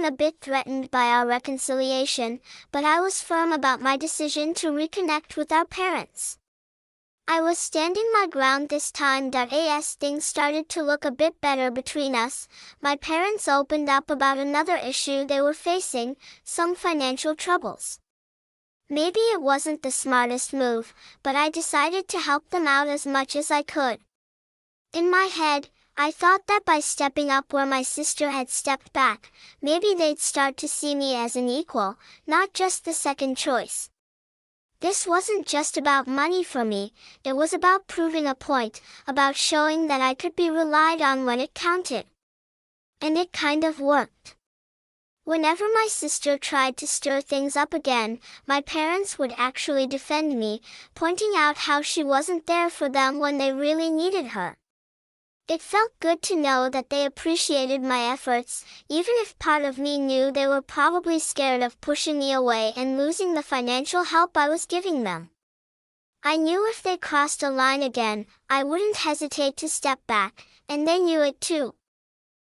a bit threatened by our reconciliation, but I was firm about my decision to reconnect with our parents. I was standing my ground this time. As things started to look a bit better between us, my parents opened up about another issue they were facing, some financial troubles. Maybe it wasn't the smartest move, but I decided to help them out as much as I could. In my head, I thought that by stepping up where my sister had stepped back, maybe they'd start to see me as an equal, not just the second choice. This wasn't just about money for me, it was about proving a point, about showing that I could be relied on when it counted. And it kind of worked. Whenever my sister tried to stir things up again, my parents would actually defend me, pointing out how she wasn't there for them when they really needed her. It felt good to know that they appreciated my efforts, even if part of me knew they were probably scared of pushing me away and losing the financial help I was giving them. I knew if they crossed a line again, I wouldn't hesitate to step back, and they knew it too.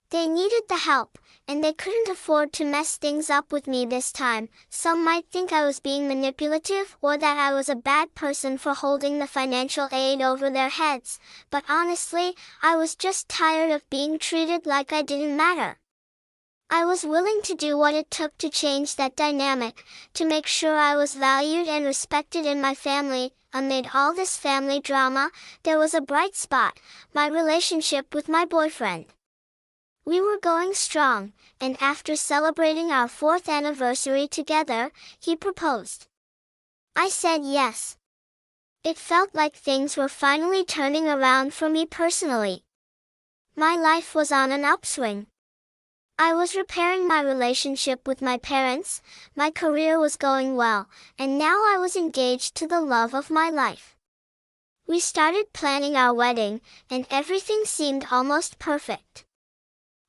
They needed the help, and they couldn't afford to mess things up with me this time. Some might think I was being manipulative or that I was a bad person for holding the financial aid over their heads, but honestly, I was just tired of being treated like I didn't matter. I was willing to do what it took to change that dynamic, to make sure I was valued and respected in my family. Amid all this family drama, there was a bright spot, my relationship with my boyfriend. We were going strong, and after celebrating our 4th anniversary together, he proposed. I said yes. It felt like things were finally turning around for me personally. My life was on an upswing. I was repairing my relationship with my parents, my career was going well, and now I was engaged to the love of my life. We started planning our wedding, and everything seemed almost perfect.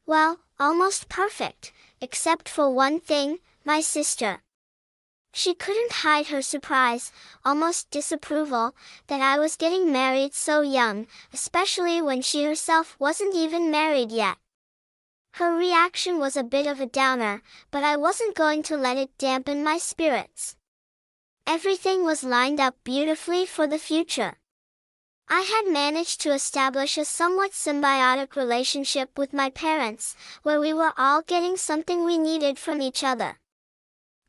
Well, almost perfect, except for one thing, my sister. She couldn't hide her surprise, almost disapproval, that I was getting married so young, especially when she herself wasn't even married yet. Her reaction was a bit of a downer, but I wasn't going to let it dampen my spirits. Everything was lined up beautifully for the future. I had managed to establish a somewhat symbiotic relationship with my parents, where we were all getting something we needed from each other.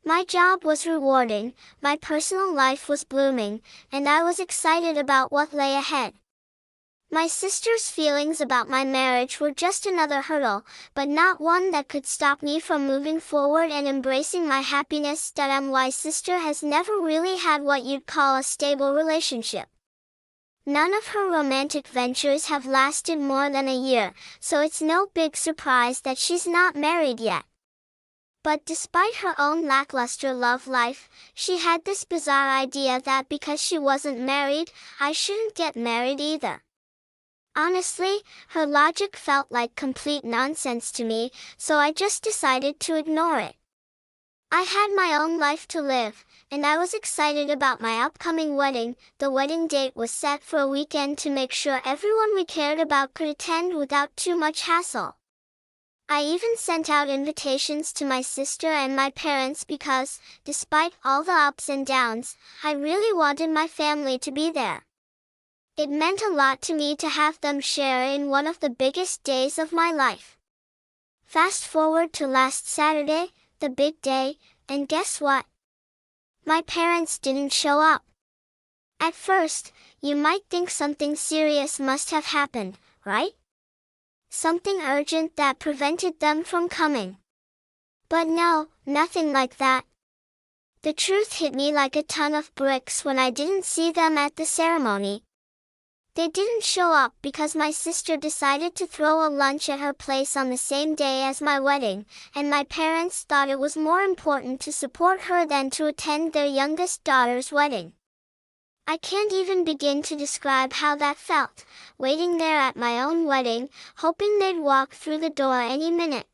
My job was rewarding, my personal life was blooming, and I was excited about what lay ahead. My sister's feelings about my marriage were just another hurdle, but not one that could stop me from moving forward and embracing my happiness. My sister has never really had what you'd call a stable relationship. None of her romantic ventures have lasted more than a year, so it's no big surprise that she's not married yet. But despite her own lackluster love life, she had this bizarre idea that because she wasn't married, I shouldn't get married either. Honestly, her logic felt like complete nonsense to me, so I just decided to ignore it. I had my own life to live, and I was excited about my upcoming wedding. The wedding date was set for a weekend to make sure everyone we cared about could attend without too much hassle. I even sent out invitations to my sister and my parents because, despite all the ups and downs, I really wanted my family to be there. It meant a lot to me to have them share in one of the biggest days of my life. Fast forward to last Saturday, the big day, and guess what? My parents didn't show up. At first, you might think something serious must have happened, right? Something urgent that prevented them from coming. But no, nothing like that. The truth hit me like a ton of bricks when I didn't see them at the ceremony. They didn't show up because my sister decided to throw a lunch at her place on the same day as my wedding, and my parents thought it was more important to support her than to attend their youngest daughter's wedding. I can't even begin to describe how that felt, waiting there at my own wedding, hoping they'd walk through the door any minute.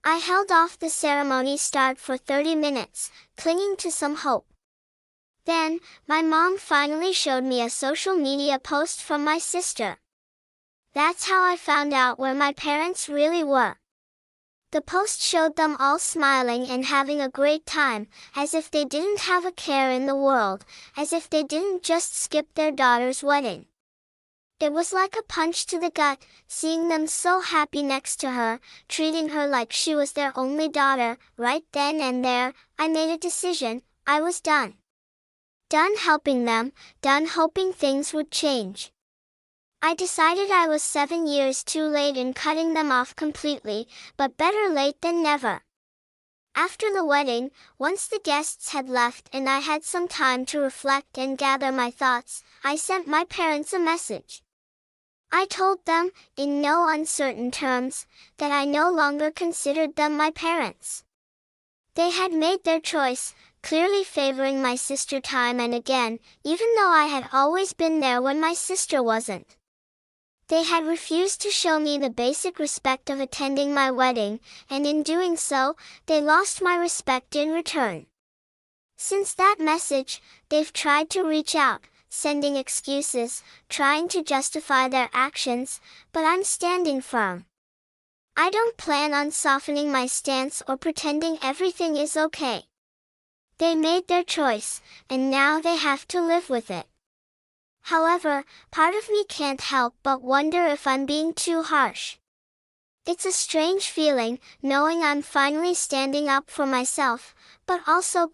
I held off the ceremony start for 30 minutes, clinging to some hope. Then, my mom finally showed me a social media post from my sister. That's how I found out where my parents really were. The post showed them all smiling and having a great time, as if they didn't have a care in the world, as if they didn't just skip their daughter's wedding. It was like a punch to the gut, seeing them so happy next to her, treating her like she was their only daughter. Right then and there, I made a decision. I was done. Done helping them, done hoping things would change. I decided I was 7 years too late in cutting them off completely, but better late than never. After the wedding, once the guests had left and I had some time to reflect and gather my thoughts, I sent my parents a message. I told them, in no uncertain terms, that I no longer considered them my parents. They had made their choice, clearly favoring my sister time and again, even though I had always been there when my sister wasn't. They had refused to show me the basic respect of attending my wedding, and in doing so, they lost my respect in return. Since that message, they've tried to reach out, sending excuses, trying to justify their actions, but I'm standing firm. I don't plan on softening my stance or pretending everything is okay. They made their choice, and now they have to live with it. However, part of me can't help but wonder if I'm being too harsh. It's a strange feeling, knowing I'm finally standing up for myself, but also